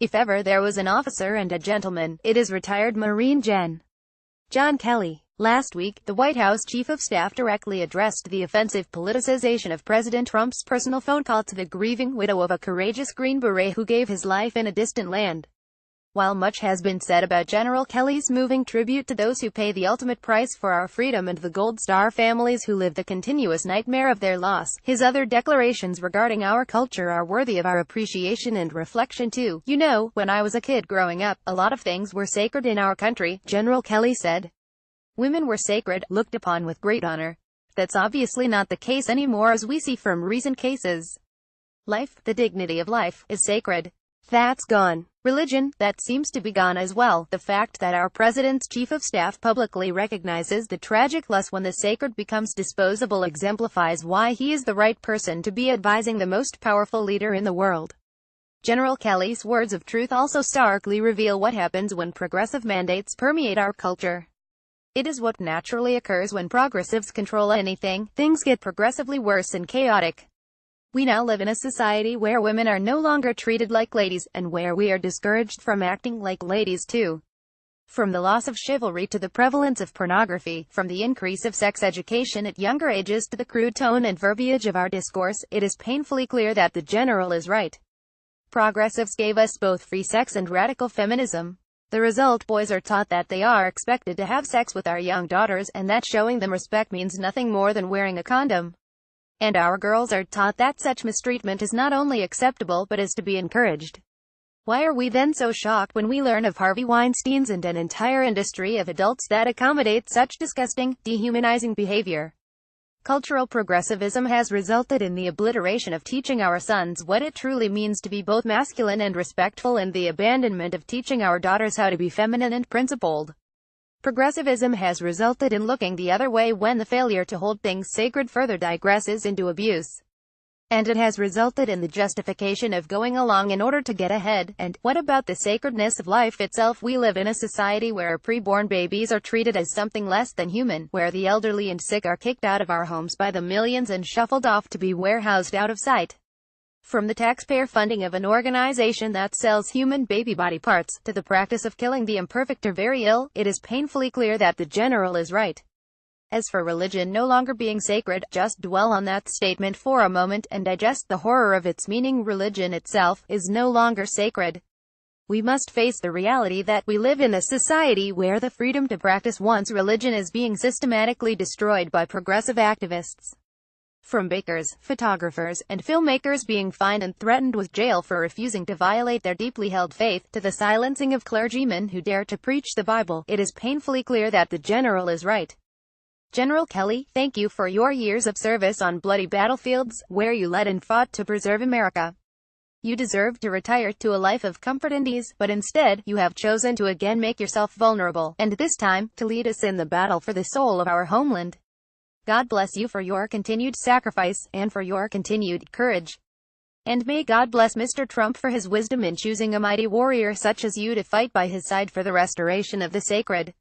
If ever there was an officer and a gentleman, it is retired Marine Gen. John Kelly. Last week, the White House Chief of Staff directly addressed the offensive politicization of President Trump's personal phone call to the grieving widow of a courageous Green Beret who gave his life in a distant land. While much has been said about General Kelly's moving tribute to those who pay the ultimate price for our freedom and the Gold Star families who live the continuous nightmare of their loss, his other declarations regarding our culture are worthy of our appreciation and reflection too. You know, when I was a kid growing up, a lot of things were sacred in our country, General Kelly said. Women were sacred, looked upon with great honor. That's obviously not the case anymore, as we see from recent cases. Life, the dignity of life, is sacred. That's gone. Religion, that seems to be gone as well. The fact that our president's chief of staff publicly recognizes the tragic loss when the sacred becomes disposable exemplifies why he is the right person to be advising the most powerful leader in the world. General Kelly's words of truth also starkly reveal what happens when progressive mandates permeate our culture. It is what naturally occurs when progressives control anything. Things get progressively worse and chaotic. We now live in a society where women are no longer treated like ladies, and where we are discouraged from acting like ladies too. From the loss of chivalry to the prevalence of pornography, from the increase of sex education at younger ages to the crude tone and verbiage of our discourse, it is painfully clear that the general is right. Progressives gave us both free sex and radical feminism. The result, boys are taught that they are expected to have sex with our young daughters, and that showing them respect means nothing more than wearing a condom. And our girls are taught that such mistreatment is not only acceptable but is to be encouraged. Why are we then so shocked when we learn of Harvey Weinstein's and an entire industry of adults that accommodate such disgusting, dehumanizing behavior? Cultural progressivism has resulted in the obliteration of teaching our sons what it truly means to be both masculine and respectful, and the abandonment of teaching our daughters how to be feminine and principled. Progressivism has resulted in looking the other way when the failure to hold things sacred further digresses into abuse. And it has resulted in the justification of going along in order to get ahead. And what about the sacredness of life itself? We live in a society where preborn babies are treated as something less than human, where the elderly and sick are kicked out of our homes by the millions and shuffled off to be warehoused out of sight. From the taxpayer funding of an organization that sells human baby body parts, to the practice of killing the imperfect or very ill, it is painfully clear that the general is right. As for religion no longer being sacred, just dwell on that statement for a moment, and digest the horror of its meaning. Religion itself is no longer sacred. We must face the reality that we live in a society where the freedom to practice one's religion is being systematically destroyed by progressive activists. From bakers, photographers, and filmmakers being fined and threatened with jail for refusing to violate their deeply held faith, to the silencing of clergymen who dare to preach the Bible, it is painfully clear that the general is right. General Kelly, thank you for your years of service on bloody battlefields, where you led and fought to preserve America. You deserve to retire to a life of comfort and ease, but instead, you have chosen to again make yourself vulnerable, and this time, to lead us in the battle for the soul of our homeland. God bless you for your continued sacrifice, and for your continued courage. And may God bless Mr. Trump for his wisdom in choosing a mighty warrior such as you to fight by his side for the restoration of the sacred.